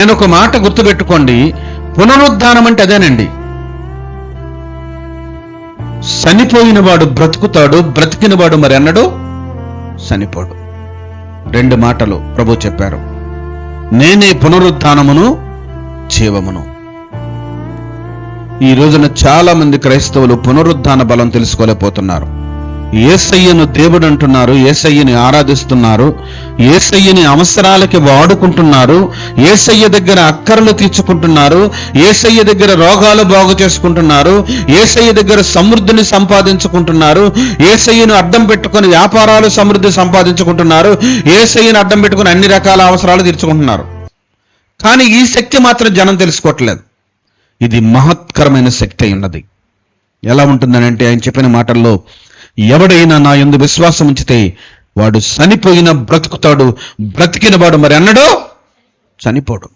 నేను ఒక మాట గుర్తుపెట్టుకోండి, పునరుద్ధానం అంటే అదేనండి. చనిపోయిన వాడు బ్రతుకుతాడు, బ్రతికిన వాడు మరి అన్నడు చనిపోడు. 2 మాటలు ప్రభు చెప్పారు. నేనే పునరుద్ధానమును జీవమును. ఈ రోజున చాలా మంది క్రైస్తవులు పునరుద్ధాన బలం తెలుసుకోలేకపోతున్నారు. యేసయ్యను దేవుడు అంటున్నారు, యేసయ్యని ఆరాధిస్తున్నారు, యేసయ్యని అవసరాలకి వాడుకుంటున్నారు, యేసయ్య దగ్గర అక్కరలు తీర్చుకుంటున్నారు, యేసయ్య దగ్గర రోగాలు బాగు చేసుకుంటున్నారు, యేసయ్య దగ్గర సమృద్ధిని సంపాదించుకుంటున్నారు, యేసయ్యను అడ్డం పెట్టుకొని వ్యాపారాలు సమృద్ధి సంపాదించుకుంటున్నారు, యేసయ్యను అడ్డం పెట్టుకుని అన్ని రకాల అవసరాలు తీర్చుకుంటున్నారు. కానీ ఈ శక్తి మాత్రం జనం తెలుసుకోవట్లేదు. ఇది మహత్కరమైన శక్తి అయి ఉన్నది. ఎలా ఉంటుందని అంటే ఆయన చెప్పిన మాటల్లో, ఎవడైనా నా యందు విశ్వాసం ఉంచితే వాడు చనిపోయిన బ్రతుకుతాడు, బ్రతికిన వాడు మరి అన్నడో చనిపోడు.